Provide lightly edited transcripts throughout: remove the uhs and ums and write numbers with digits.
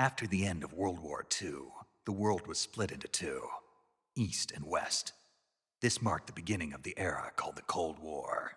After the end of World War II, the world was split into two, East and West. This marked the beginning of the era called the Cold War.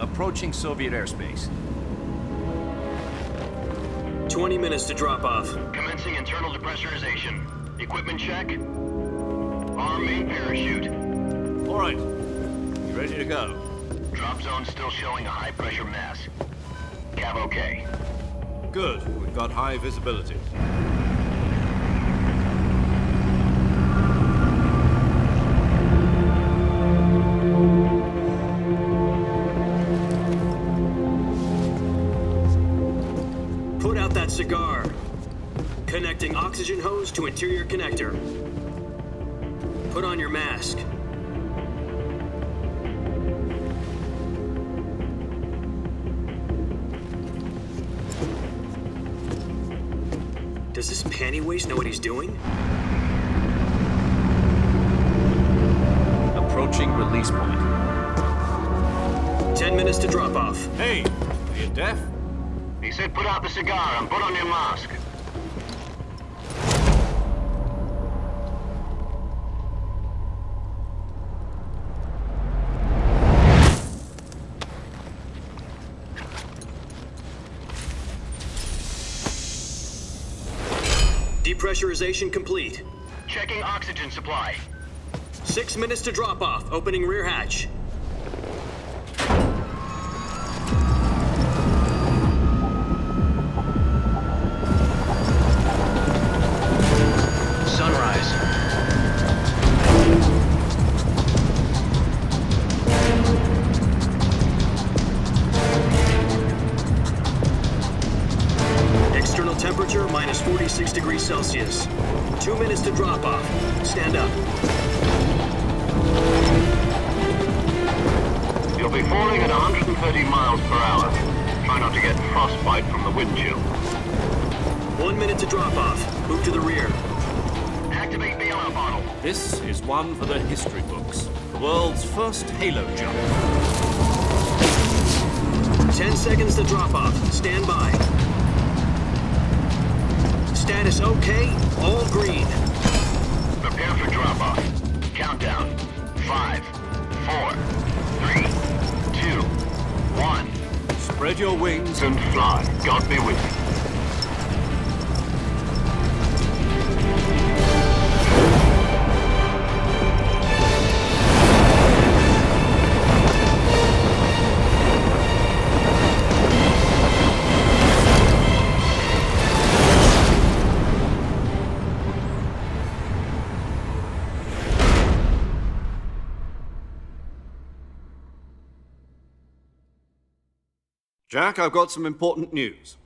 Approaching Soviet airspace. 20 minutes to drop off. Commencing internal depressurization. Equipment check. Arm main parachute. All right. You ready to go? Drop zone still showing a high pressure mass. Cav okay. Good. We've got high visibility. Put out that cigar. Connecting oxygen hose to interior connector. Put on your mask. Does this panty waste know what he's doing? Approaching release point. 10 minutes to drop off. Hey, are you deaf? He said put out the cigar and put on your mask. Depressurization complete. Checking oxygen supply. 6 minutes to drop off. Opening rear hatch. Sunrise. External temperature minus 46 degrees Celsius. 2 minutes to drop off. Stand up. You'll be falling at 130 miles per hour. Try not to get frostbite from the wind chill. 1 minute to drop off. Move to the rear. Activate bailout bottle. This is one for the history books. The world's first halo jump. 10 seconds to drop off. Stand by. Status okay. All green. Prepare for drop off. Countdown. 5, 4, 3, 2, 1. Spread your wings And fly. God be with you. Jack, I've got some important news.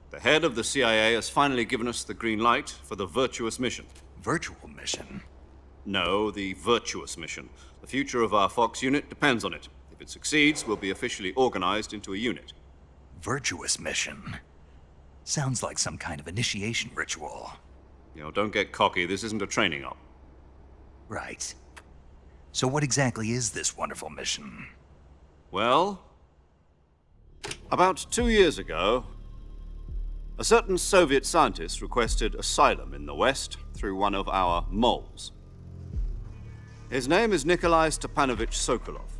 The head of the CIA has finally given us the green light for the virtuous mission. Virtual mission? No, the virtuous mission. The future of our Fox unit depends on it. If it succeeds, we'll be officially organized into a unit. Virtuous mission? Sounds like some kind of initiation ritual. You know, don't get cocky. This isn't a training op. Right. So what exactly is this wonderful mission? Well, about 2 years ago, a certain Soviet scientist requested asylum in the West through one of our moles. His name is Nikolai Stepanovich Socolov.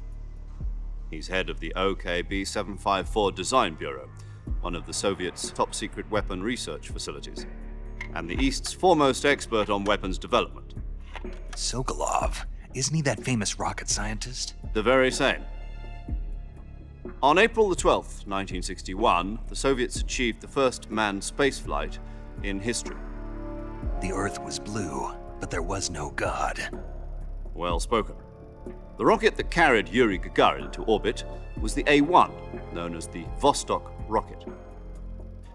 He's head of the OKB-754 Design Bureau, one of the Soviets' top-secret weapon research facilities, and the East's foremost expert on weapons development. Sokolov? Isn't he that famous rocket scientist? The very same. On April the 12th, 1961, the Soviets achieved the first manned spaceflight in history. The Earth was blue, but there was no God. Well spoken. The rocket that carried Yuri Gagarin to orbit was the A-1, known as the Vostok rocket.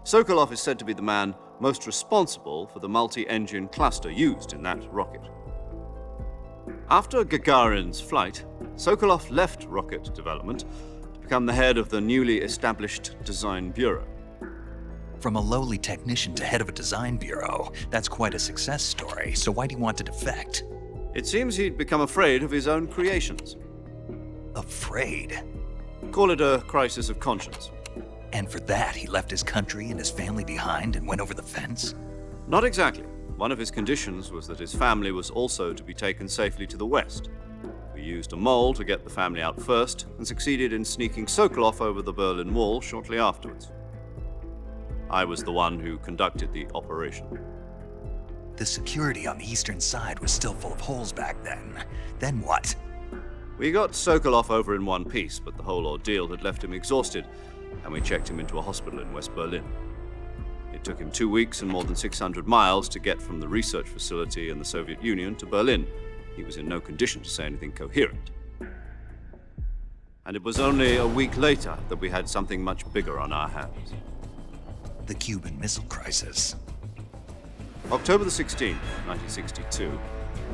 Sokolov is said to be the man most responsible for the multi-engine cluster used in that rocket. After Gagarin's flight, Sokolov left rocket development to become the head of the newly established Design Bureau. From a lowly technician to head of a design bureau, that's quite a success story, so why'd he want to defect? It seems he'd become afraid of his own creations. Afraid? Call it a crisis of conscience. And for that, he left his country and his family behind and went over the fence? Not exactly. One of his conditions was that his family was also to be taken safely to the west. We used a mole to get the family out first and succeeded in sneaking Sokolov over the Berlin Wall shortly afterwards. I was the one who conducted the operation. The security on the eastern side was still full of holes back then. Then what? We got Sokolov over in one piece, but the whole ordeal had left him exhausted, and we checked him into a hospital in West Berlin. It took him 2 weeks and more than 600 miles to get from the research facility in the Soviet Union to Berlin. He was in no condition to say anything coherent. And it was only a week later that we had something much bigger on our hands. The Cuban Missile Crisis. October the 16th, 1962,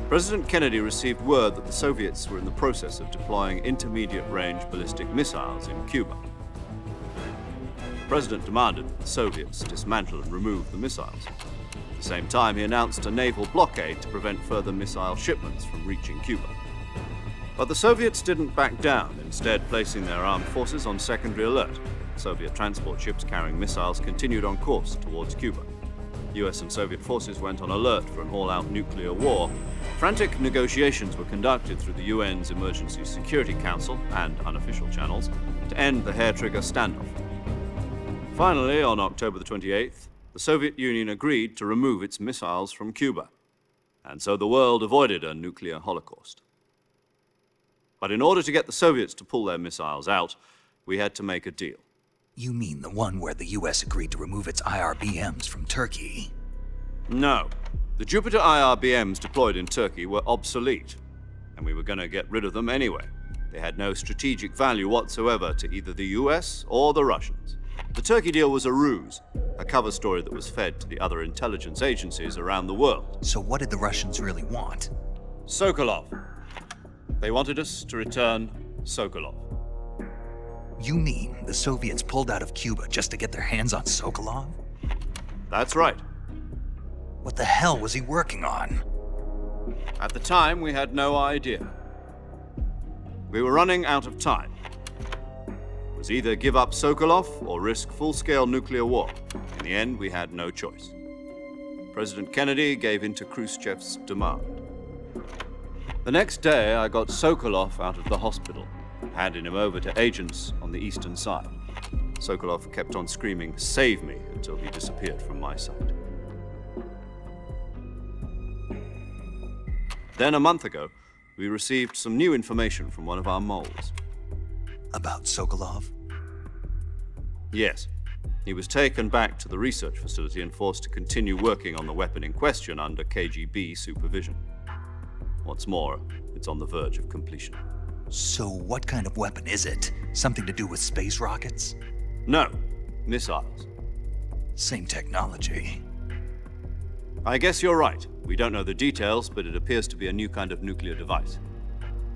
President Kennedy received word that the Soviets were in the process of deploying intermediate-range ballistic missiles in Cuba. The President demanded that the Soviets dismantle and remove the missiles. At the same time, he announced a naval blockade to prevent further missile shipments from reaching Cuba. But the Soviets didn't back down, instead placing their armed forces on secondary alert. Soviet transport ships carrying missiles continued on course towards Cuba. US and Soviet forces went on alert for an all-out nuclear war. Frantic negotiations were conducted through the UN's Emergency Security Council and unofficial channels to end the hair-trigger standoff. Finally, on October the 28th, the Soviet Union agreed to remove its missiles from Cuba, and so the world avoided a nuclear holocaust. But in order to get the Soviets to pull their missiles out, we had to make a deal. You mean the one where the US agreed to remove its IRBMs from Turkey? No. The Jupiter IRBMs deployed in Turkey were obsolete, and we were going to get rid of them anyway. They had no strategic value whatsoever to either the US or the Russians. The Turkey deal was a ruse, a cover story that was fed to the other intelligence agencies around the world. So what did the Russians really want? Sokolov. They wanted us to return Sokolov. You mean the Soviets pulled out of Cuba just to get their hands on Sokolov? That's right. What the hell was he working on? At the time, we had no idea. We were running out of time. It was either give up Sokolov or risk full-scale nuclear war. In the end, we had no choice. President Kennedy gave in to Khrushchev's demand. The next day, I got Sokolov out of the hospital, handing him over to agents on the eastern side. Sokolov kept on screaming, "Save me," until he disappeared from my sight. Then a month ago, we received some new information from one of our moles. About Sokolov? Yes. He was taken back to the research facility and forced to continue working on the weapon in question under KGB supervision. What's more, it's on the verge of completion. So what kind of weapon is it? Something to do with space rockets? No, missiles. Same technology. I guess you're right. We don't know the details, but it appears to be a new kind of nuclear device.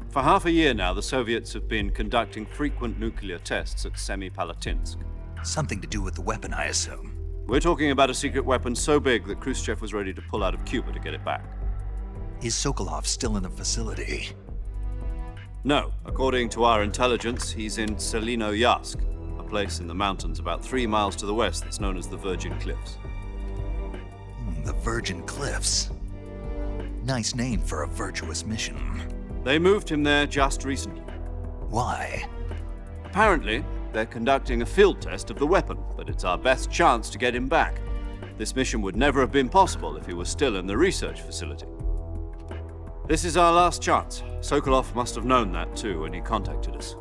For half a year now, the Soviets have been conducting frequent nuclear tests at Semipalatinsk. Something to do with the weapon, I assume. We're talking about a secret weapon so big that Khrushchev was ready to pull out of Cuba to get it back. Is Sokolov still in the facility? No. According to our intelligence, he's in Selinoyarsk, a place in the mountains about 3 miles to the west that's known as the Virgin Cliffs. The Virgin Cliffs. Nice name for a virtuous mission. They moved him there just recently. Why? Apparently, they're conducting a field test of the weapon, but it's our best chance to get him back. This mission would never have been possible if he was still in the research facility. This is our last chance. Sokolov must have known that too when he contacted us.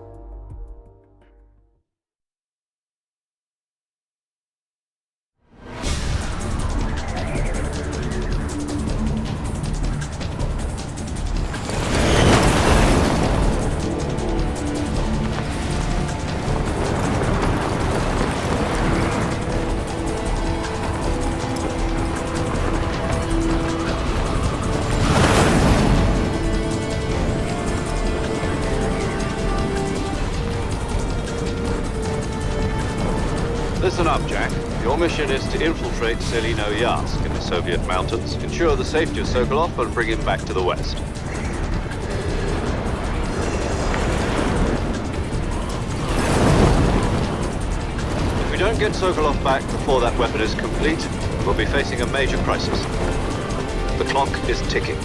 Listen up, Jack. Your mission is to infiltrate Selino Yask in the Soviet mountains, ensure the safety of Socolov, and bring him back to the west. If we don't get Socolov back before that weapon is complete, we'll be facing a major crisis. The clock is ticking.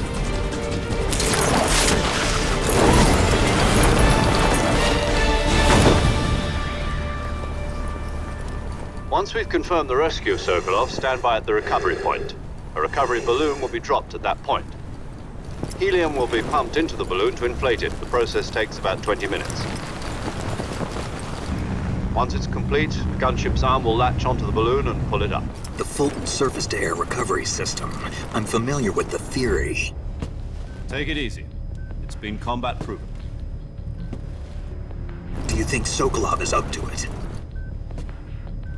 Once we've confirmed the rescue of Socolov, stand by at the recovery point. A recovery balloon will be dropped at that point. Helium will be pumped into the balloon to inflate it. The process takes about 20 minutes. Once it's complete, the gunship's arm will latch onto the balloon and pull it up. The Fulton surface-to-air recovery system. I'm familiar with the theory. Take it easy. It's been combat-proven. Do you think Sokolov is up to it?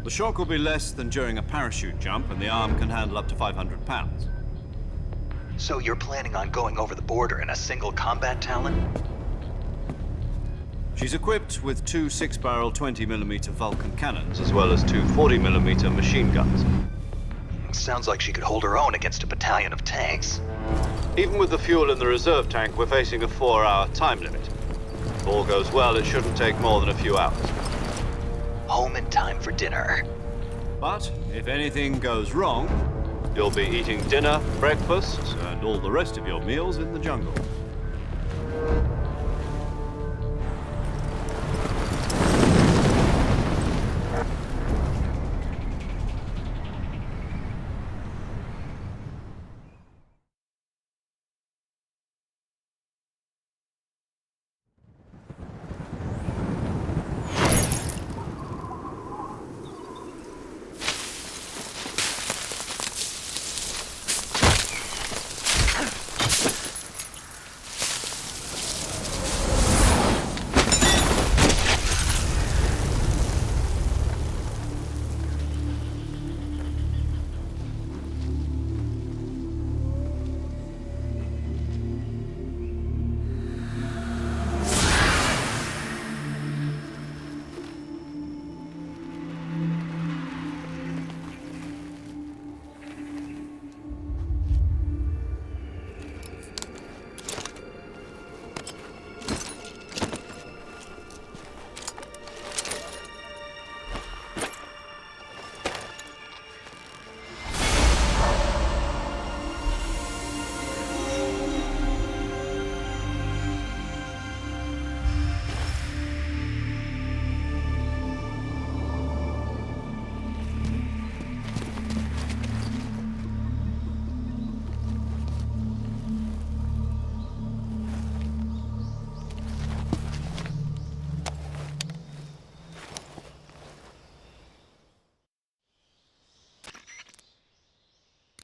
The shock will be less than during a parachute jump, and the arm can handle up to 500 pounds. So you're planning on going over the border in a single combat Talon? She's equipped with two 6-barrel 20mm Vulcan cannons, as well as two 40mm machine guns. Sounds like she could hold her own against a battalion of tanks. Even with the fuel in the reserve tank, we're facing a 4-hour time limit. If all goes well, it shouldn't take more than a few hours. Home in time for dinner. But if anything goes wrong, you'll be eating dinner, breakfast, and all the rest of your meals in the jungle.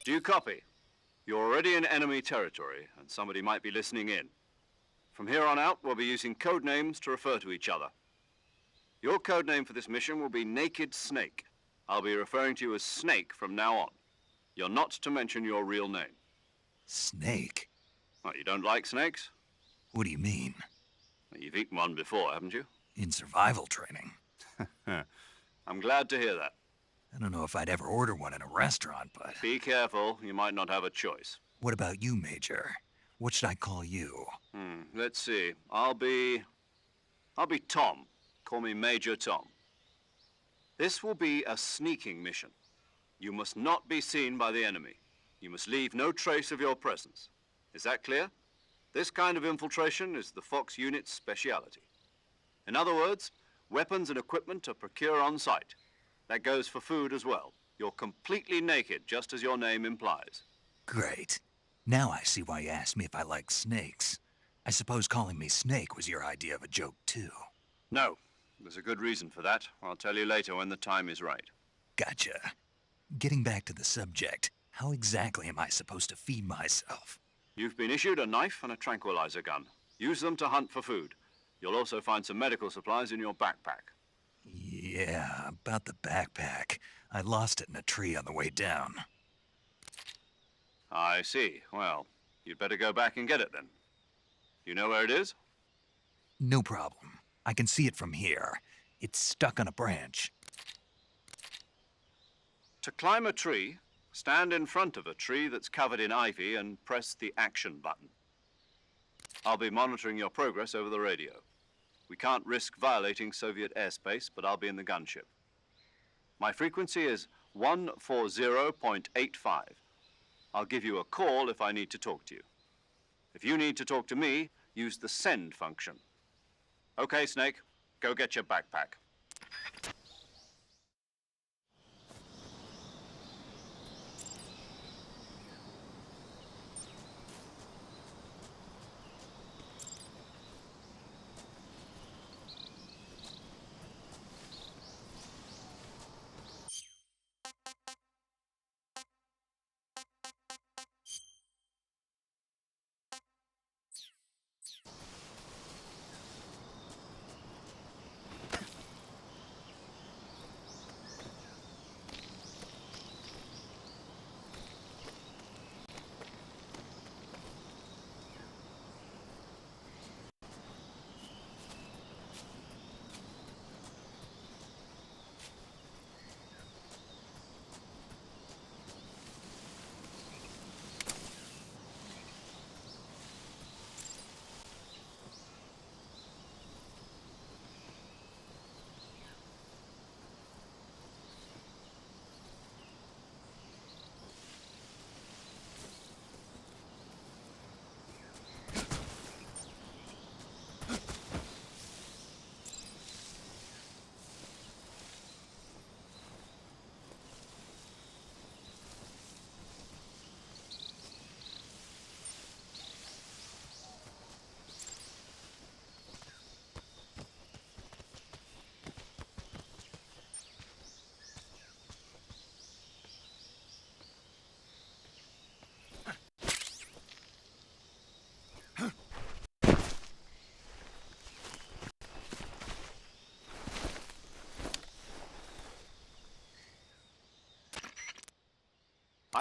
Do you copy? You're already in enemy territory, and somebody might be listening in. From here on out, we'll be using code names to refer to each other. Your code name for this mission will be Naked Snake. I'll be referring to you as Snake from now on. You're not to mention your real name. Snake? What, you don't like snakes? What do you mean? You've eaten one before, haven't you? In survival training. I'm glad to hear that. I don't know if I'd ever order one in a restaurant, but... Be careful, you might not have a choice. What about you, Major? What should I call you? Let's see. I'll be Tom. Call me Major Tom. This will be a sneaking mission. You must not be seen by the enemy. You must leave no trace of your presence. Is that clear? This kind of infiltration is the Fox unit's speciality. In other words, weapons and equipment are procured on site. That goes for food as well. You're completely naked, just as your name implies. Great. Now I see why you asked me if I like snakes. I suppose calling me Snake was your idea of a joke, too. No. There's a good reason for that. I'll tell you later when the time is right. Gotcha. Getting back to the subject, how exactly am I supposed to feed myself? You've been issued a knife and a tranquilizer gun. Use them to hunt for food. You'll also find some medical supplies in your backpack. Yeah, about the backpack. I lost it in a tree on the way down. I see. Well, you'd better go back and get it then. You know where it is? No problem. I can see it from here. It's stuck on a branch. To climb a tree, stand in front of a tree that's covered in ivy and press the action button. I'll be monitoring your progress over the radio. We can't risk violating Soviet airspace, but I'll be in the gunship. My frequency is 140.85. I'll give you a call if I need to talk to you. If you need to talk to me, use the send function. Okay, Snake, go get your backpack.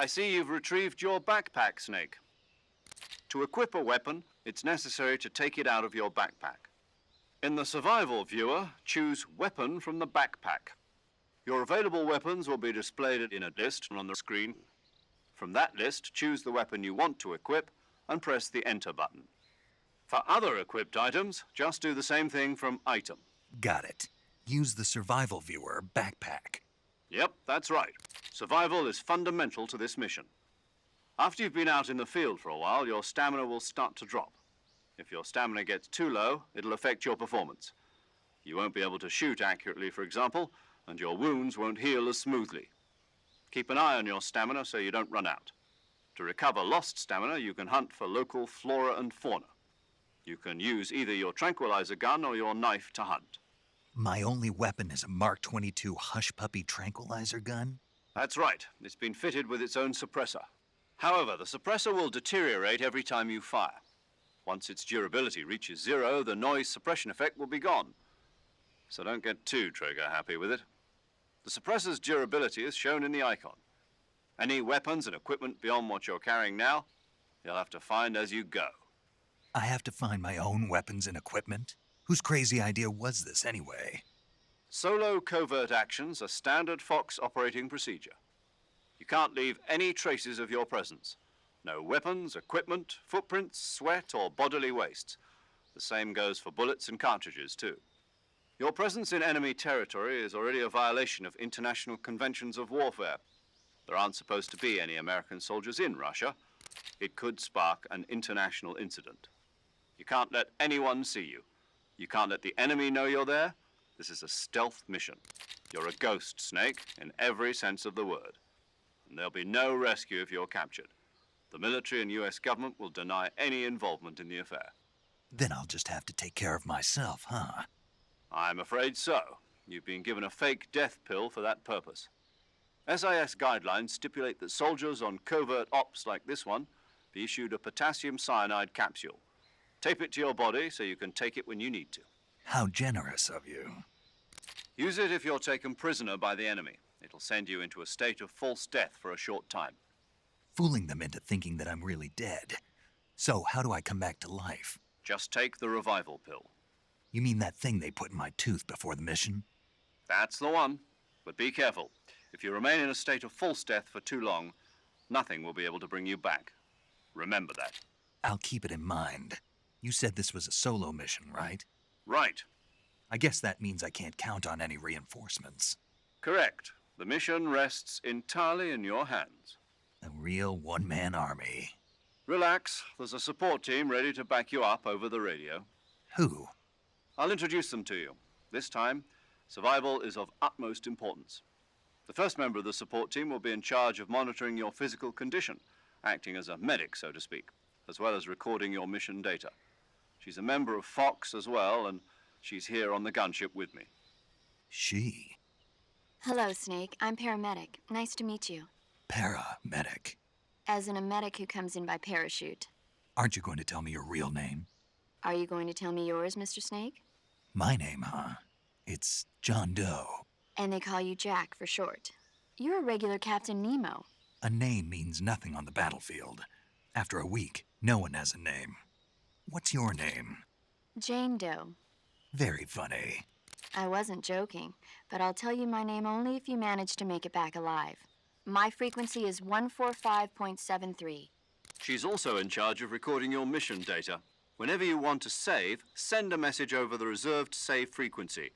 I see you've retrieved your backpack, Snake. To equip a weapon, it's necessary to take it out of your backpack. In the survival viewer, choose Weapon from the backpack. Your available weapons will be displayed in a list on the screen. From that list, choose the weapon you want to equip and press the Enter button. For other equipped items, just do the same thing from Item. Got it. Use the survival viewer backpack. Yep, that's right. Survival is fundamental to this mission. After you've been out in the field for a while, your stamina will start to drop. If your stamina gets too low, it'll affect your performance. You won't be able to shoot accurately, for example, and your wounds won't heal as smoothly. Keep an eye on your stamina so you don't run out. To recover lost stamina, you can hunt for local flora and fauna. You can use either your tranquilizer gun or your knife to hunt. My only weapon is a Mark 22 Hush Puppy tranquilizer gun? That's right. It's been fitted with its own suppressor. However, the suppressor will deteriorate every time you fire. Once its durability reaches 0, the noise suppression effect will be gone. So don't get too trigger happy with it. The suppressor's durability is shown in the icon. Any weapons and equipment beyond what you're carrying now, you'll have to find as you go. I have to find my own weapons and equipment? Whose crazy idea was this anyway? Solo covert actions are standard Fox operating procedure. You can't leave any traces of your presence. No weapons, equipment, footprints, sweat, or bodily wastes. The same goes for bullets and cartridges, too. Your presence in enemy territory is already a violation of international conventions of warfare. There aren't supposed to be any American soldiers in Russia. It could spark an international incident. You can't let anyone see you. You can't let the enemy know you're there. This is a stealth mission. You're a ghost, Snake, in every sense of the word. And there'll be no rescue if you're captured. The military and US government will deny any involvement in the affair. Then I'll just have to take care of myself, huh? I'm afraid so. You've been given a fake death pill for that purpose. SIS guidelines stipulate that soldiers on covert ops like this one be issued a potassium cyanide capsule. Tape it to your body so you can take it when you need to. How generous of you. Use it if you're taken prisoner by the enemy. It'll send you into a state of false death for a short time. Fooling them into thinking that I'm really dead. So how do I come back to life? Just take the revival pill. You mean that thing they put in my tooth before the mission? That's the one. But be careful. If you remain in a state of false death for too long, nothing will be able to bring you back. Remember that. I'll keep it in mind. You said this was a solo mission, right? Right. I guess that means I can't count on any reinforcements. Correct. The mission rests entirely in your hands. A real one-man army. Relax. There's a support team ready to back you up over the radio. Who? I'll introduce them to you. This time, survival is of utmost importance. The first member of the support team will be in charge of monitoring your physical condition, acting as a medic, so to speak, as well as recording your mission data. She's a member of Fox as well, and she's here on the gunship with me. She? Hello, Snake. I'm paramedic. Nice to meet you. Paramedic. As in a medic who comes in by parachute. Aren't you going to tell me your real name? Are you going to tell me yours, Mr. Snake? My name, huh? It's John Doe. And they call you Jack for short. You're a regular Captain Nemo. A name means nothing on the battlefield. After a week, no one has a name. What's your name? Jane Doe. Very funny. I wasn't joking, but I'll tell you my name only if you manage to make it back alive. My frequency is 145.73. She's also in charge of recording your mission data. Whenever you want to save, send a message over the reserved save frequency,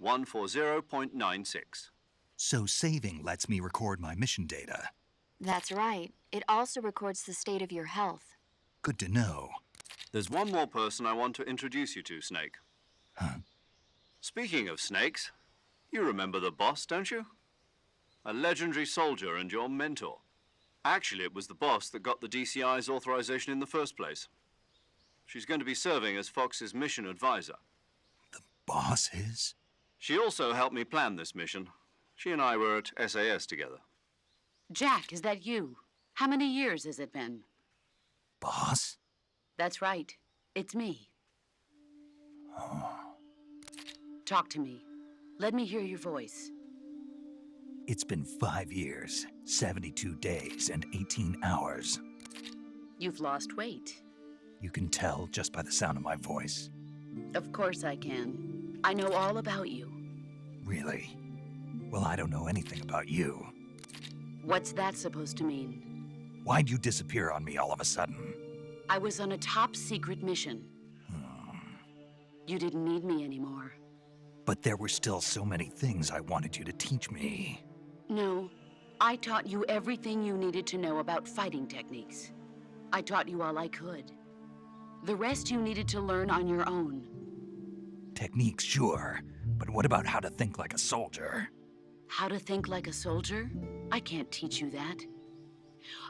140.96. So saving lets me record my mission data. That's right. It also records the state of your health. Good to know. There's one more person I want to introduce you to, Snake. Huh? Speaking of snakes, you remember the boss, don't you? A legendary soldier and your mentor. Actually, it was the boss that got the DCI's authorization in the first place. She's going to be serving as Fox's mission advisor. The boss is? She also helped me plan this mission. She and I were at SAS together. Jack, is that you? How many years has it been? Boss? That's right. It's me. Talk to me. Let me hear your voice. It's been 5 years, 72 days, and 18 hours. You've lost weight. You can tell just by the sound of my voice. Of course I can. I know all about you. Really? Well, I don't know anything about you. What's that supposed to mean? Why'd you disappear on me all of a sudden? I was on a top-secret mission. You didn't need me anymore. But there were still so many things I wanted you to teach me. No, I taught you everything you needed to know about fighting techniques. I taught you all I could. The rest you needed to learn on your own. Techniques, sure. But what about how to think like a soldier? How to think like a soldier? I can't teach you that.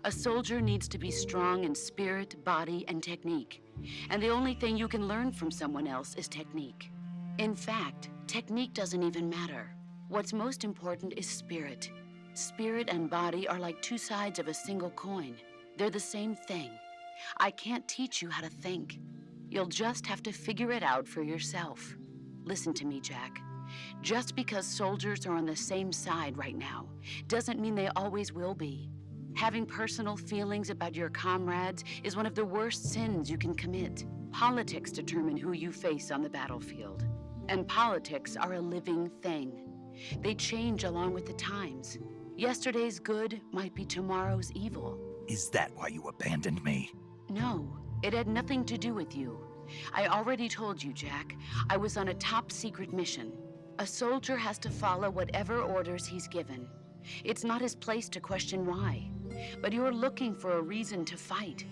A soldier needs to be strong in spirit, body, and technique. And the only thing you can learn from someone else is technique. In fact, technique doesn't even matter. What's most important is spirit. Spirit and body are like two sides of a single coin. They're the same thing. I can't teach you how to think. You'll just have to figure it out for yourself. Listen to me, Jack. Just because soldiers are on the same side right now doesn't mean they always will be. Having personal feelings about your comrades is one of the worst sins you can commit. Politics determine who you face on the battlefield. And politics are a living thing. They change along with the times. Yesterday's good might be tomorrow's evil. Is that why you abandoned me? No, it had nothing to do with you. I already told you, Jack. I was on a top-secret mission. A soldier has to follow whatever orders he's given. It's not his place to question why. But you're looking for a reason to fight.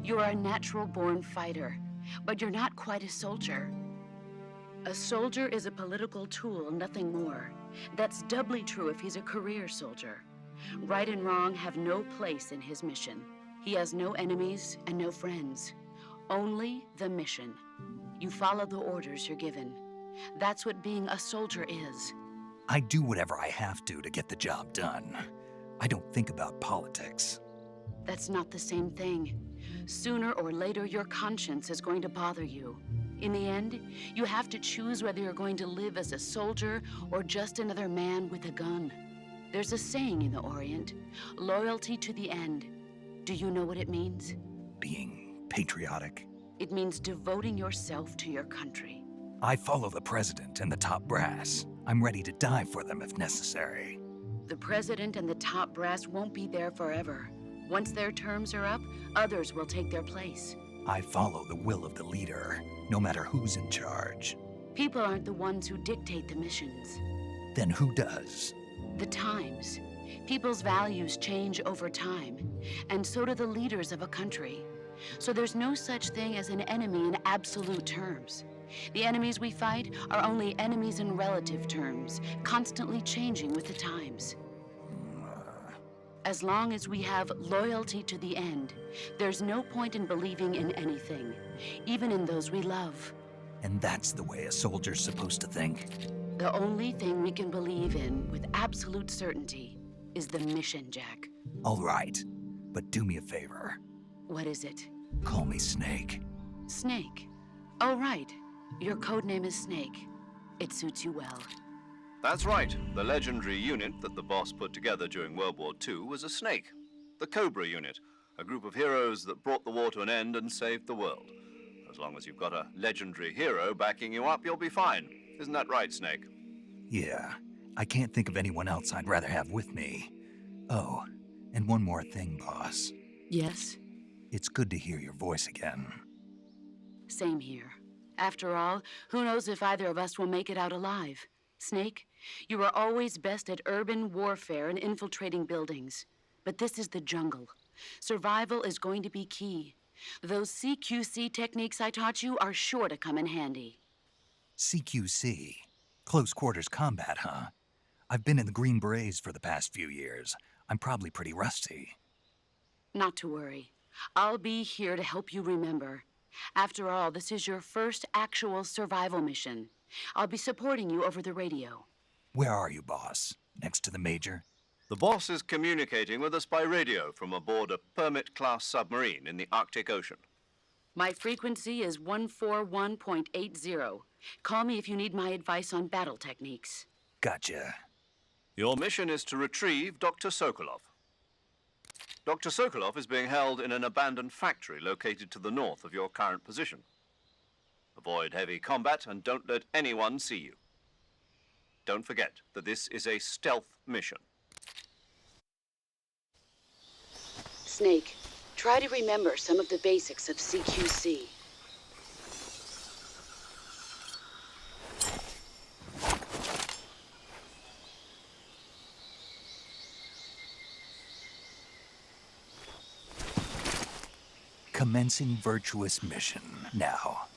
You're a natural-born fighter, but you're not quite a soldier. A soldier is a political tool, nothing more. That's doubly true if he's a career soldier. Right and wrong have no place in his mission. He has no enemies and no friends. Only the mission. You follow the orders you're given. That's what being a soldier is. I do whatever I have to get the job done. I don't think about politics. That's not the same thing. Sooner or later, your conscience is going to bother you. In the end, you have to choose whether you're going to live as a soldier or just another man with a gun. There's a saying in the Orient, loyalty to the end. Do you know what it means? Being patriotic. It means devoting yourself to your country. I follow the president and the top brass. I'm ready to die for them if necessary. The president and the top brass won't be there forever. Once their terms are up, others will take their place. I follow the will of the leader, no matter who's in charge. People aren't the ones who dictate the missions. Then who does? The times. People's values change over time, and so do the leaders of a country. So there's no such thing as an enemy in absolute terms. The enemies we fight are only enemies in relative terms, constantly changing with the times. As long as we have loyalty to the end, there's no point in believing in anything, even in those we love. And that's the way a soldier's supposed to think. The only thing we can believe in with absolute certainty is the mission, Jack. All right, but do me a favor. What is it? Call me Snake. Snake. Oh, right. Your code name is Snake. It suits you well. That's right. The legendary unit that the boss put together during World War II was a snake. The Cobra unit, a group of heroes that brought the war to an end and saved the world. As long as you've got a legendary hero backing you up, you'll be fine. Isn't that right, Snake? Yeah, I can't think of anyone else I'd rather have with me. Oh, and one more thing, boss. Yes? It's good to hear your voice again. Same here. After all, who knows if either of us will make it out alive? Snake, you are always best at urban warfare and infiltrating buildings. But this is the jungle. Survival is going to be key. Those CQC techniques I taught you are sure to come in handy. CQC? Close quarters combat, huh? I've been in the Green Berets for the past few years. I'm probably pretty rusty. Not to worry. I'll be here to help you remember. After all, this is your first actual survival mission. I'll be supporting you over the radio. Where are you, boss? Next to the Major? The boss is communicating with us by radio from aboard a Permit-class submarine in the Arctic Ocean. My frequency is 141.80. Call me if you need my advice on battle techniques. Gotcha. Your mission is to retrieve Dr. Socolov. Dr. Socolov is being held in an abandoned factory located to the north of your current position. Avoid heavy combat and don't let anyone see you. Don't forget that this is a stealth mission. Snake, try to remember some of the basics of CQC. Commencing virtuous mission now.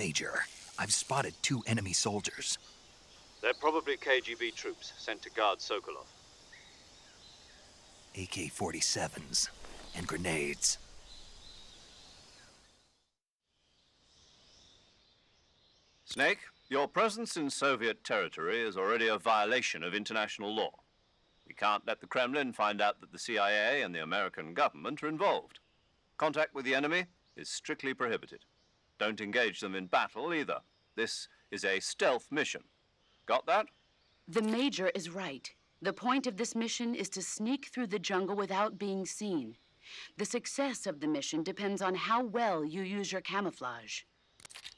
Major, I've spotted 2 enemy soldiers. They're probably KGB troops sent to guard Socolov. AK-47s and grenades. Snake, your presence in Soviet territory is already a violation of international law. We can't let the Kremlin find out that the CIA and the American government are involved. Contact with the enemy is strictly prohibited. Don't engage them in battle either. This is a stealth mission. Got that? The Major is right. The point of this mission is to sneak through the jungle without being seen. The success of the mission depends on how well you use your camouflage.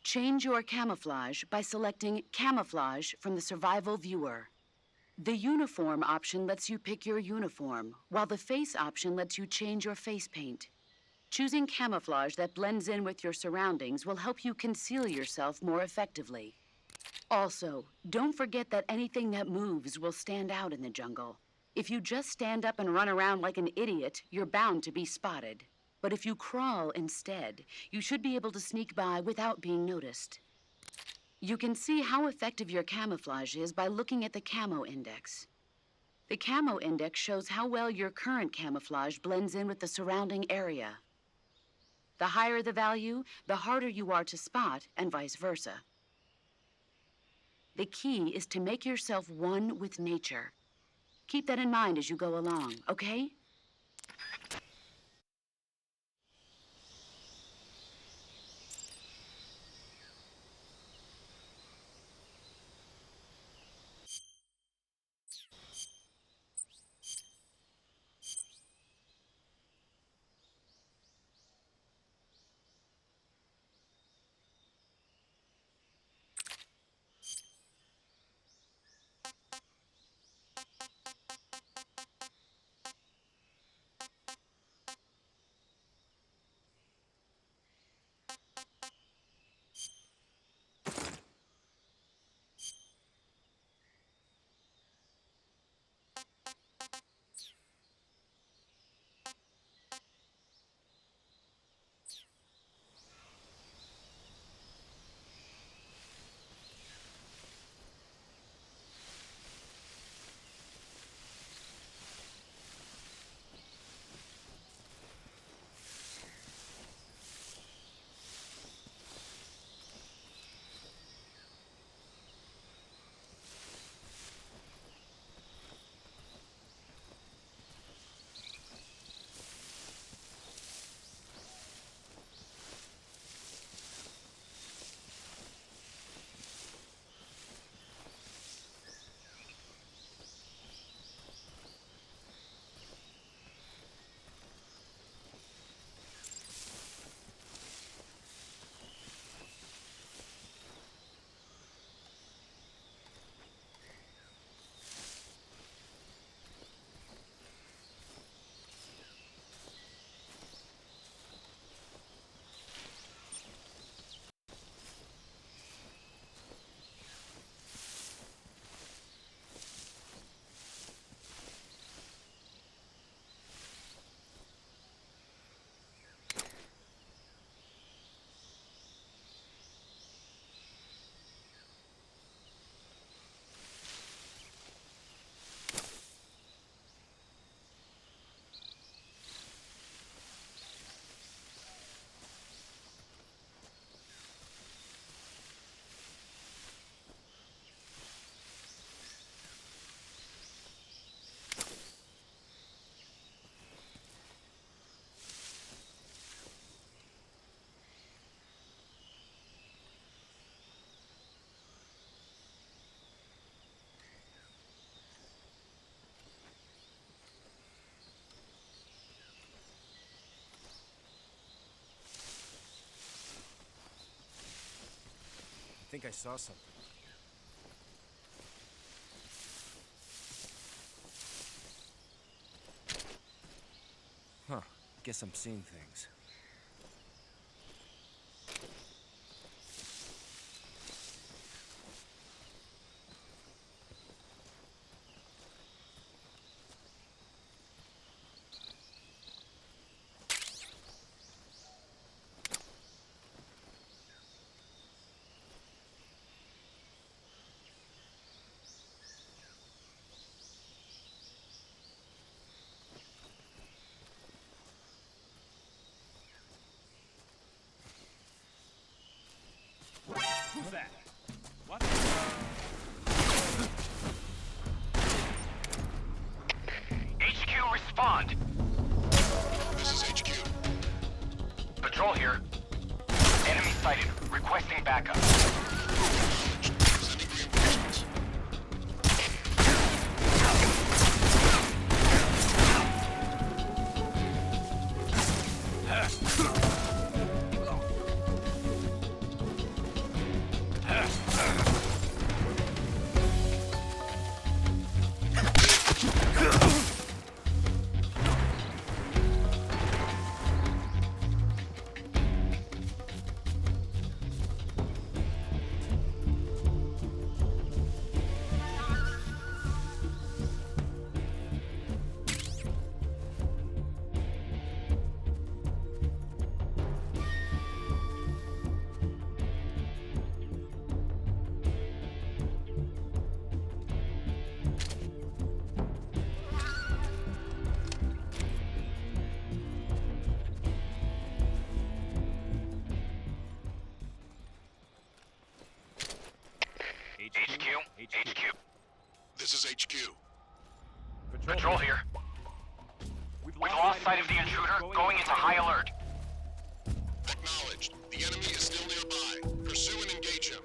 Change your camouflage by selecting Camouflage from the Survival Viewer. The Uniform option lets you pick your uniform, while the Face option lets you change your face paint. Choosing camouflage that blends in with your surroundings will help you conceal yourself more effectively. Also, don't forget that anything that moves will stand out in the jungle. If you just stand up and run around like an idiot, you're bound to be spotted. But if you crawl instead, you should be able to sneak by without being noticed. You can see how effective your camouflage is by looking at the Camo Index. The Camo Index shows how well your current camouflage blends in with the surrounding area. The higher the value, the harder you are to spot, and vice versa. The key is to make yourself one with nature. Keep that in mind as you go along, okay? I think I saw something. Huh. Guess I'm seeing things. respond. This is HQ. Patrol here. Enemy sighted. Requesting backup. Sending reinforcements. HQ. This is HQ. Patrol here. We've lost sight of the intruder, going into high alert. Acknowledged. The enemy is still nearby. Pursue and engage him.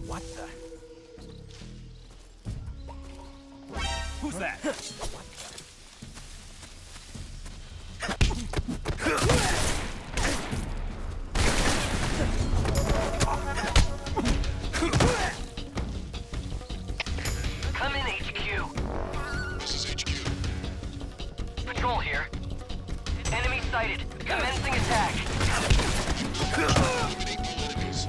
What the? Who's that? Come in, HQ. This is HQ. Patrol here. Enemy sighted. Commencing attack. Eliminate all enemies.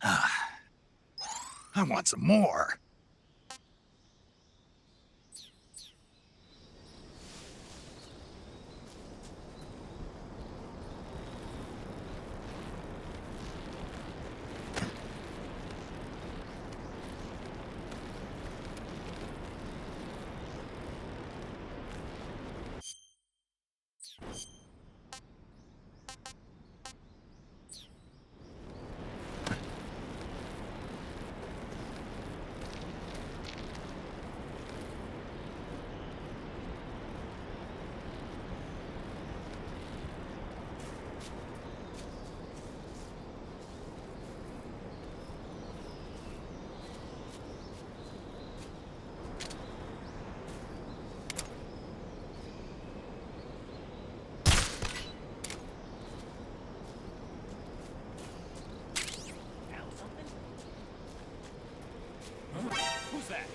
I want some more. Who's that?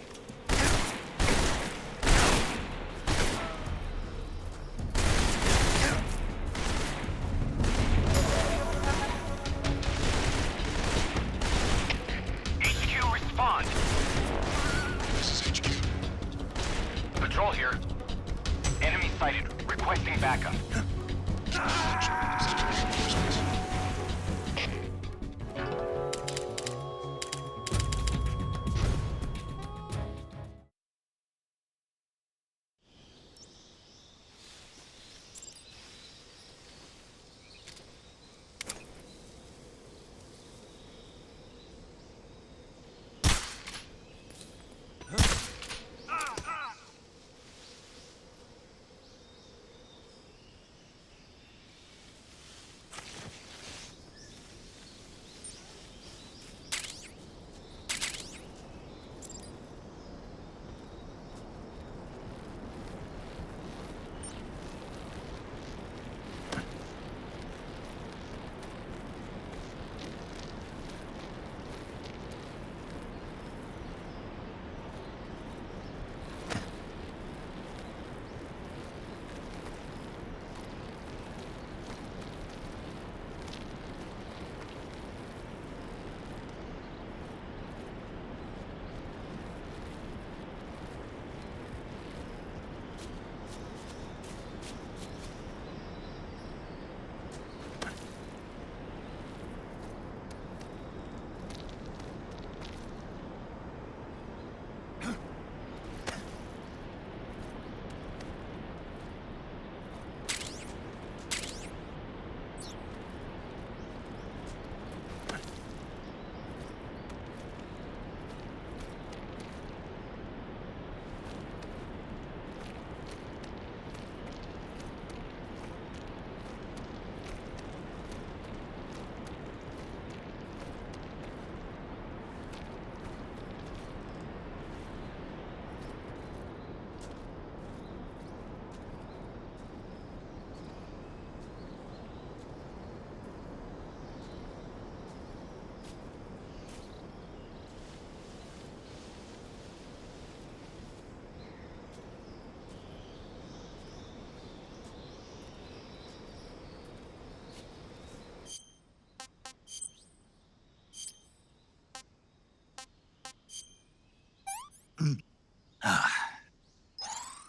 HQ, respond. This is HQ. Patrol here. Enemy sighted. Requesting backup. Send reinforcements.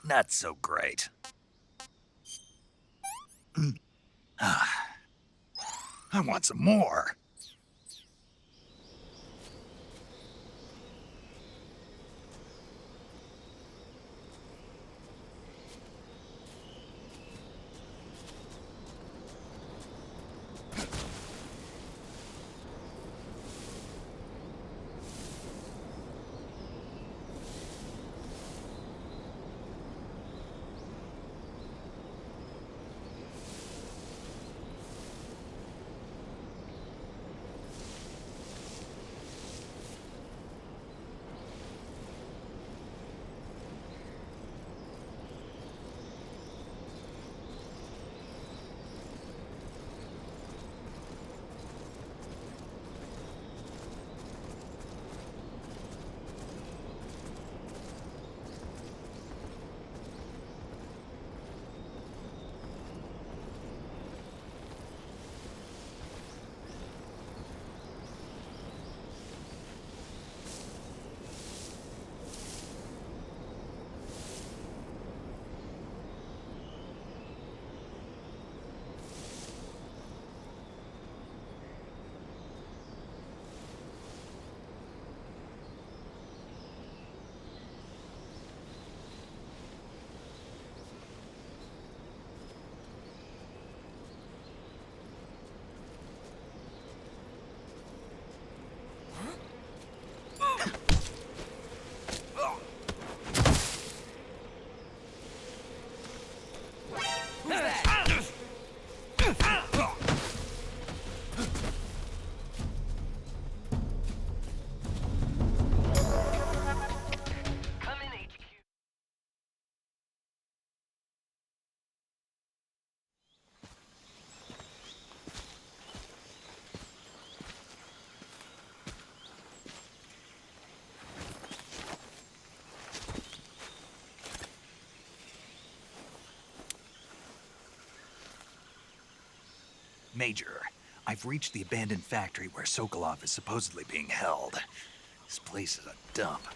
Not so great. I want some more. Major, I've reached the abandoned factory where Socolov is supposedly being held. This place is a dump.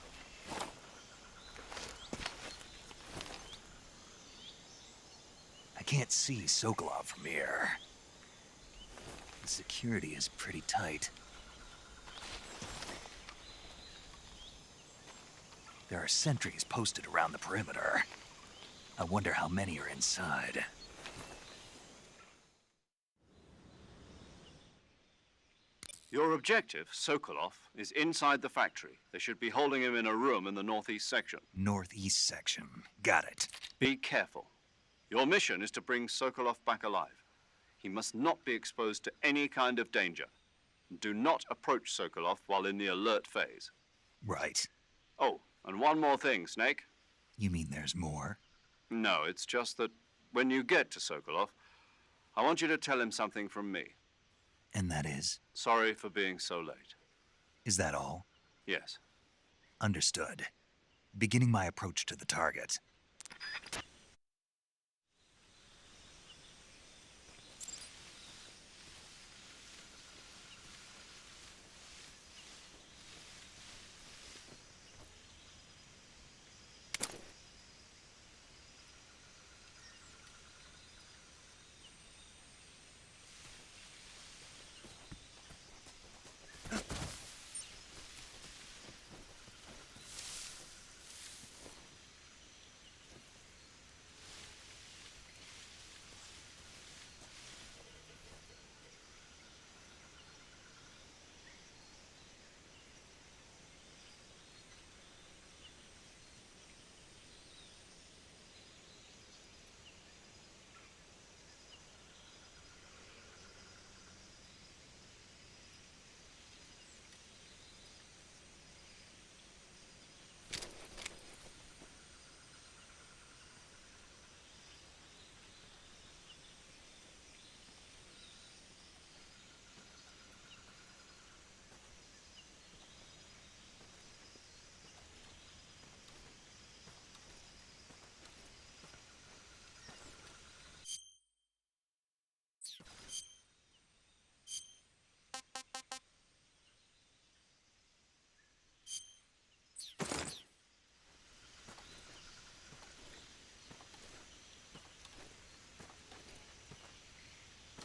I can't see Socolov from here. The security is pretty tight. There are sentries posted around the perimeter. I wonder how many are inside. Your objective, Sokolov, is inside the factory. They should be holding him in a room in the northeast section. Northeast section. Got it. Be careful. Your mission is to bring Sokolov back alive. He must not be exposed to any kind of danger. Do not approach Sokolov while in the alert phase. Right. Oh, and one more thing, Snake. You mean there's more? No, it's just that when you get to Sokolov, I want you to tell him something from me. And that is? Sorry for being so late. Is that all? Yes. Understood. Beginning my approach to the target.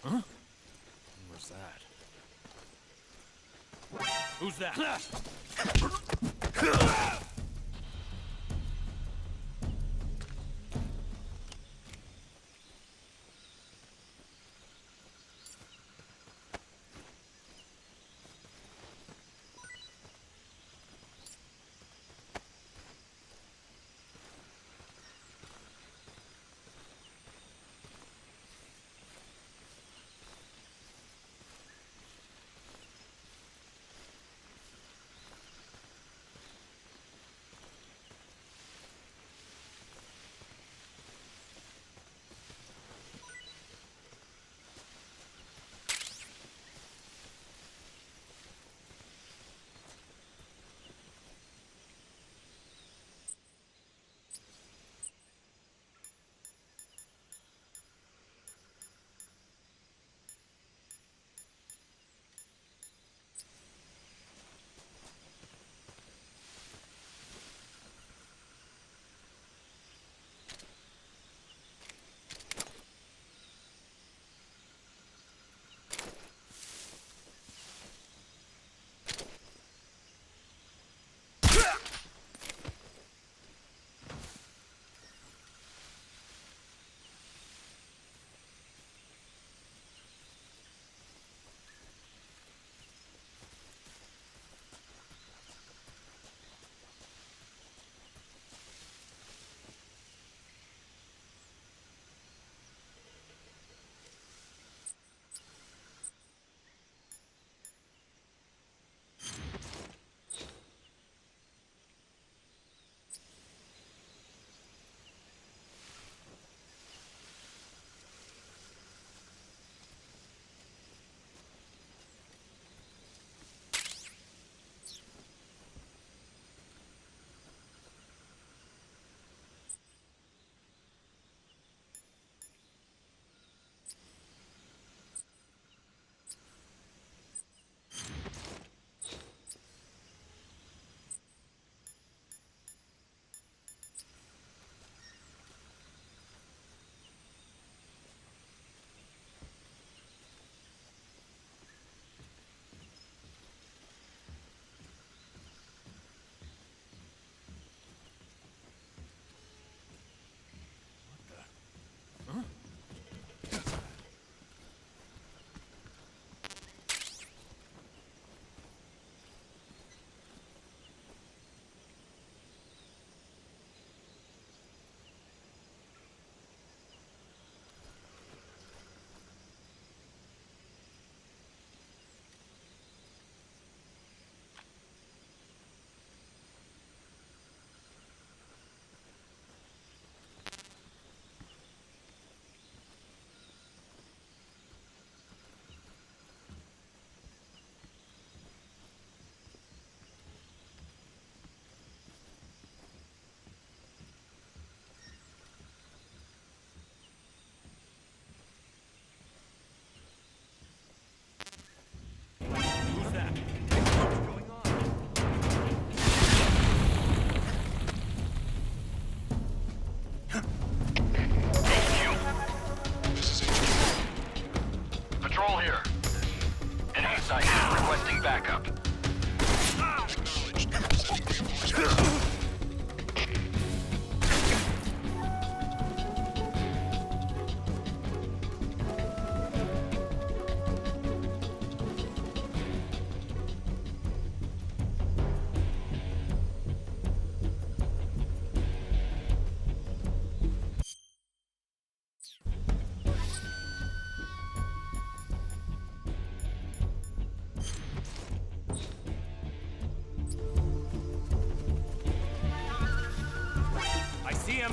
Huh? Where's that? Who's that? see him.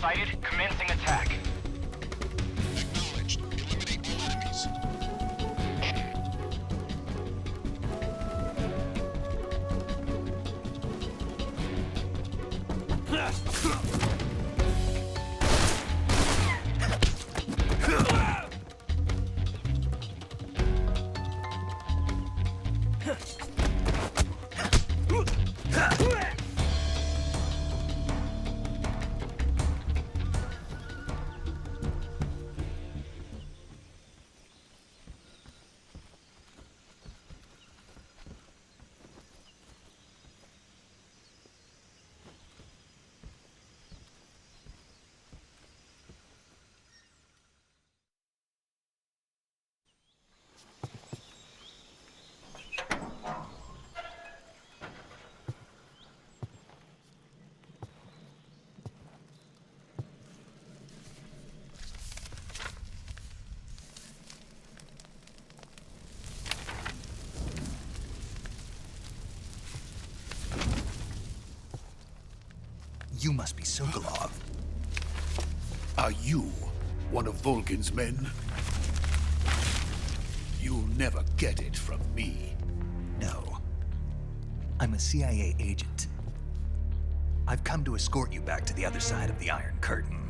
Sighted, commencing attack. Acknowledged. Eliminate all enemies. You must be Socolov. Are you one of Volgin's men? You'll never get it from me. No. I'm a CIA agent. I've come to escort you back to the other side of the Iron Curtain.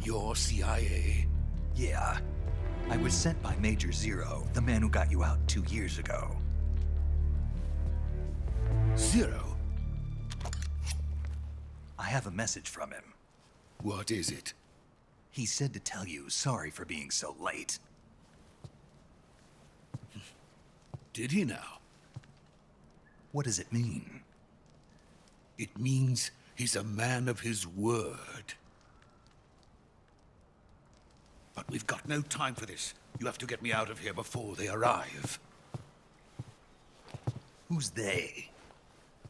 You're CIA? Yeah. I was sent by Major Zero, the man who got you out 2 years ago. Zero? I have a message from him. What is it? He said to tell you sorry for being so late. Did he now? What does it mean? It means he's a man of his word. But we've got no time for this. You have to get me out of here before they arrive. Who's they?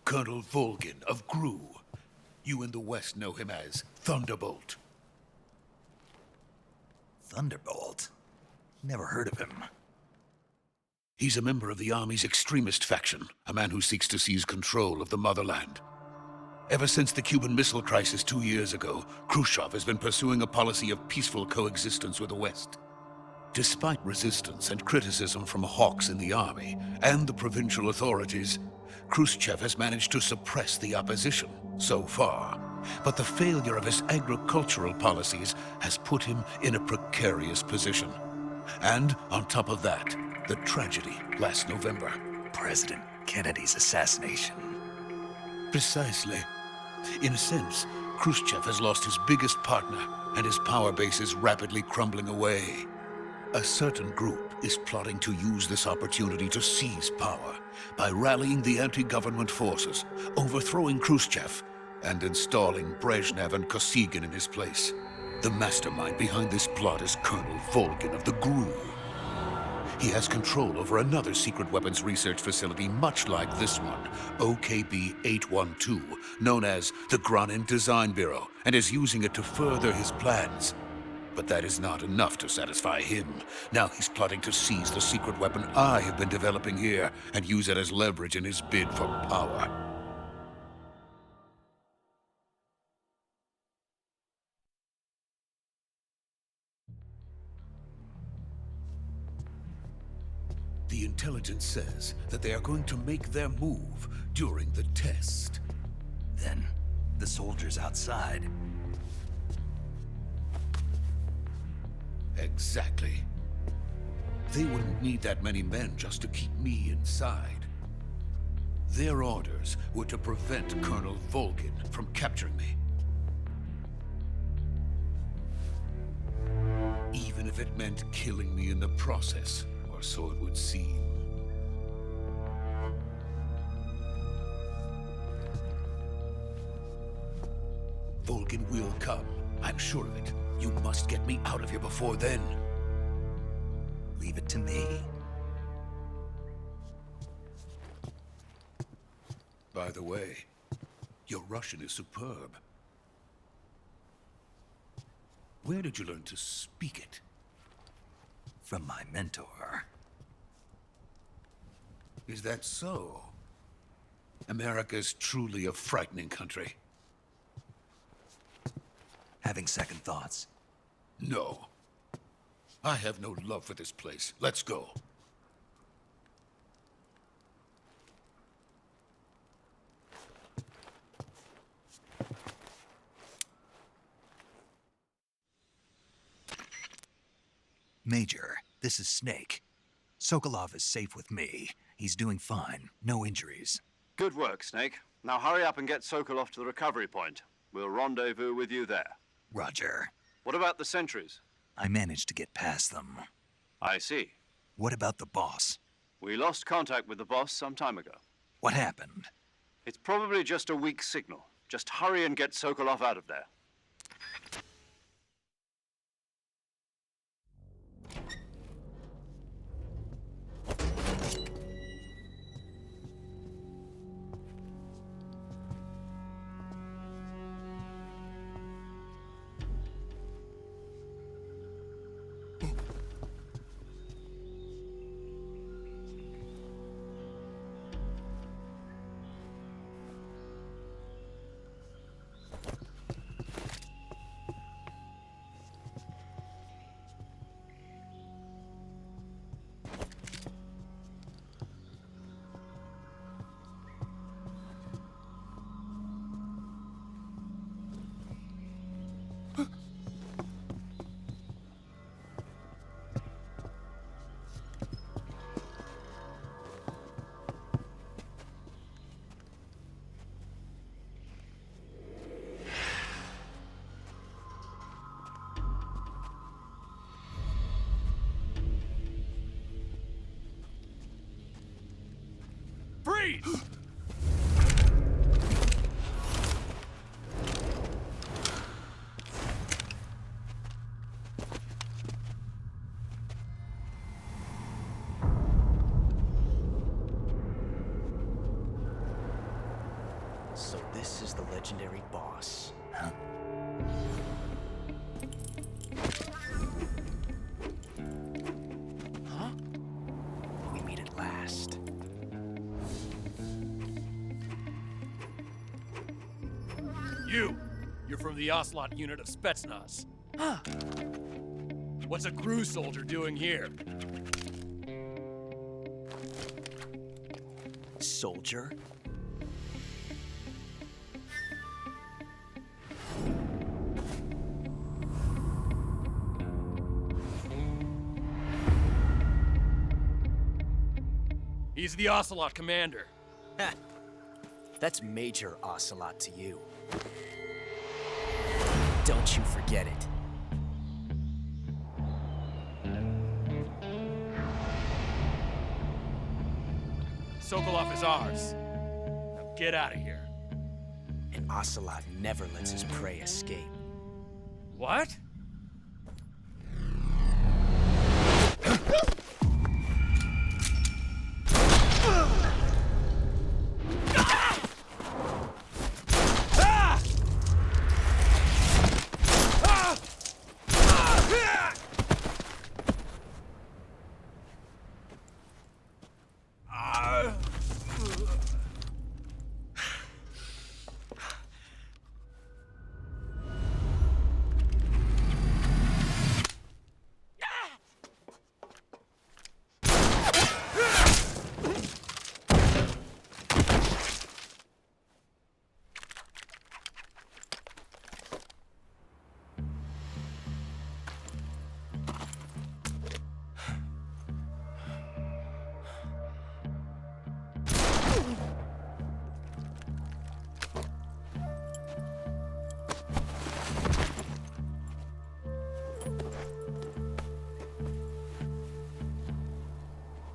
Colonel Volgin of Gru. You in the West know him as Thunderbolt. Thunderbolt? Never heard of him. He's a member of the Army's extremist faction, a man who seeks to seize control of the motherland. Ever since the Cuban Missile Crisis 2 years ago, Khrushchev has been pursuing a policy of peaceful coexistence with the West. Despite resistance and criticism from hawks in the army and the provincial authorities, Khrushchev has managed to suppress the opposition so far. But the failure of his agricultural policies has put him in a precarious position. And on top of that, the tragedy last November. President Kennedy's assassination. Precisely. In a sense, Khrushchev has lost his biggest partner, and his power base is rapidly crumbling away. A certain group is plotting to use this opportunity to seize power by rallying the anti-government forces, overthrowing Khrushchev, and installing Brezhnev and Kosygin in his place. The mastermind behind this plot is Colonel Volgin of the Gru. He has control over another secret weapons research facility much like this one, OKB-812, known as the Granin Design Bureau, and is using it to further his plans. But that is not enough to satisfy him. Now he's plotting to seize the secret weapon I have been developing here and use it as leverage in his bid for power. The intelligence says that they are going to make their move during the test. Then, the soldiers outside. Exactly. They wouldn't need that many men just to keep me inside. Their orders were to prevent Colonel Volgin from capturing me. Even if it meant killing me in the process, or so it would seem. Volgin will come. I'm sure of it. You must get me out of here before then. Leave it to me. By the way, your Russian is superb. Where did you learn to speak it? From my mentor. Is that so? America's truly a frightening country. Having second thoughts. No. I have no love for this place. Let's go. Major, this is Snake. Sokolov is safe with me. He's doing fine. No injuries. Good work, Snake. Now hurry up and get Socolov to the recovery point. We'll rendezvous with you there. Roger. What about the sentries? I managed to get past them. I see. What about the boss? We lost contact with the boss some time ago. What happened? It's probably just a weak signal. Just hurry and get Sokolov out of there. Freeze! So this is the legendary boss. Huh? Huh? We meet at last. You're from the Ocelot unit of Spetsnaz. Huh. What's a crew soldier doing here? Soldier? He's the Ocelot commander. Ha! That's Major Ocelot to you. Don't you forget it. Socolov is ours. Now get out of here. And Ocelot never lets his prey escape. What?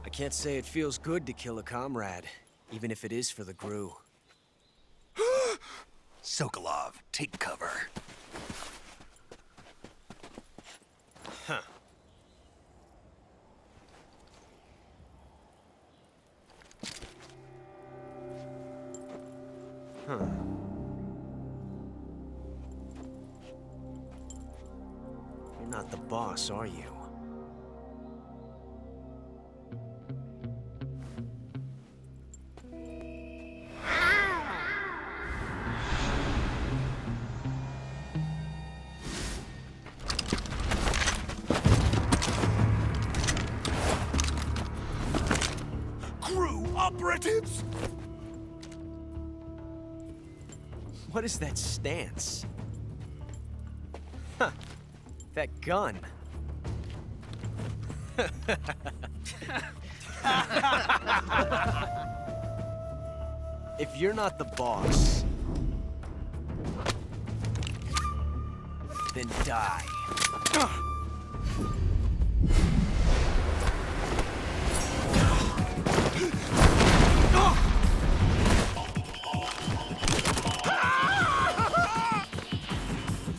I can't say it feels good to kill a comrade, even if it is for the GRU. Socolov, take cover. Huh. Huh. You're not the boss, are you? Operatives! What is that stance? Huh. That gun. If you're not the boss, then die.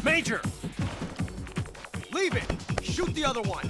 Major! Leave it! Shoot the other one!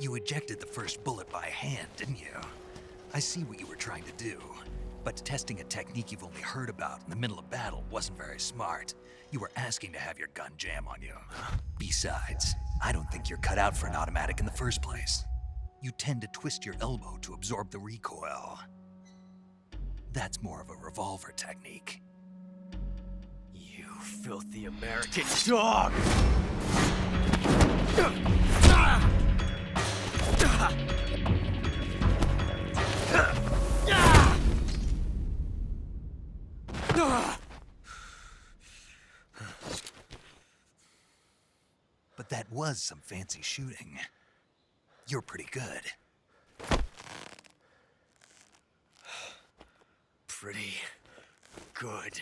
You ejected the first bullet by hand, didn't you? I see what you were trying to do. But testing a technique you've only heard about in the middle of battle wasn't very smart. You were asking to have your gun jam on you. Besides, I don't think you're cut out for an automatic in the first place. You tend to twist your elbow to absorb the recoil. That's more of a revolver technique. You filthy American dog! But that was some fancy shooting. You're pretty good. Pretty good.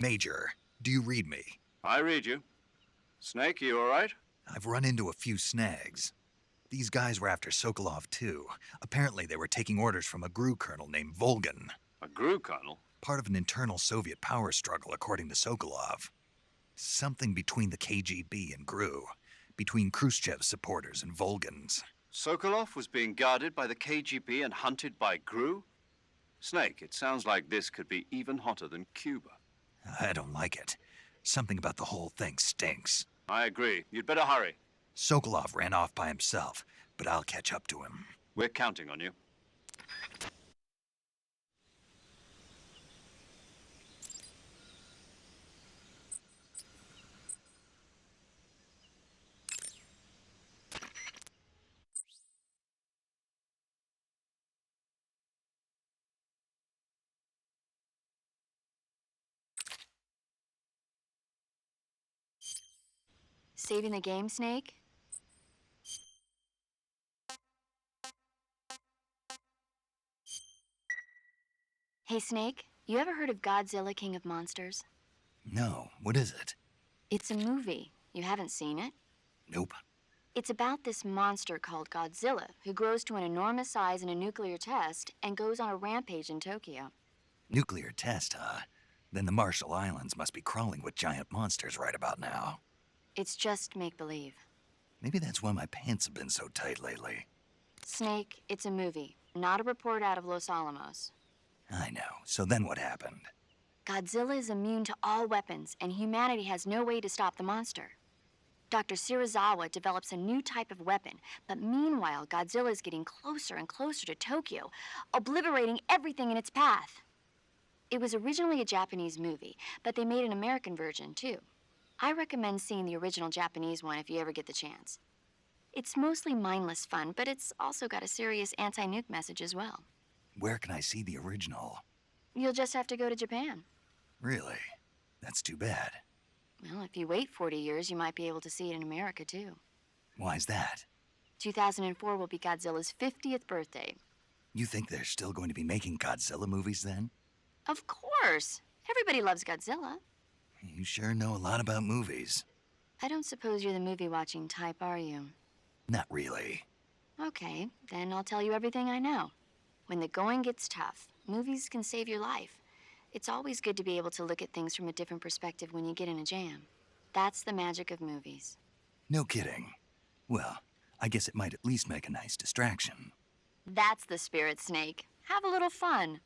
Major, do you read me? I read you. Snake, you all right? I've run into a few snags. These guys were after Socolov too. Apparently they were taking orders from a GRU colonel named Volgan. A GRU colonel? Part of an internal Soviet power struggle, according to Sokolov. Something between the KGB and GRU. Between Khrushchev's supporters and Volgan's. Sokolov was being guarded by the KGB and hunted by GRU? Snake, it sounds like this could be even hotter than Cuba. I don't like it. Something about the whole thing stinks. I agree. You'd better hurry. Sokolov ran off by himself, but I'll catch up to him. We're counting on you. Saving the game, Snake? Hey, Snake, you ever heard of Godzilla, King of Monsters? No, what is it? It's a movie. You haven't seen it? Nope. It's about this monster called Godzilla, who grows to an enormous size in a nuclear test and goes on a rampage in Tokyo. Nuclear test, huh? Then the Marshall Islands must be crawling with giant monsters right about now. It's just make-believe. Maybe that's why my pants have been so tight lately. Snake, it's a movie, not a report out of Los Alamos. I know. So then what happened? Godzilla is immune to all weapons, and humanity has no way to stop the monster. Dr. Shirazawa develops a new type of weapon, but meanwhile, Godzilla is getting closer and closer to Tokyo, obliterating everything in its path. It was originally a Japanese movie, but they made an American version, too. I recommend seeing the original Japanese one if you ever get the chance. It's mostly mindless fun, but it's also got a serious anti-nuke message as well. Where can I see the original? You'll just have to go to Japan. Really? That's too bad. Well, if you wait 40 years, you might be able to see it in America, too. Why's that? 2004 will be Godzilla's 50th birthday. You think they're still going to be making Godzilla movies then? Of course! Everybody loves Godzilla. You sure know a lot about movies. I don't suppose you're the movie-watching type, are you? Not really. Okay, then I'll tell you everything I know. When the going gets tough, movies can save your life. It's always good to be able to look at things from a different perspective when you get in a jam. That's the magic of movies. No kidding. Well, I guess it might at least make a nice distraction. That's the spirit, Snake. Have a little fun.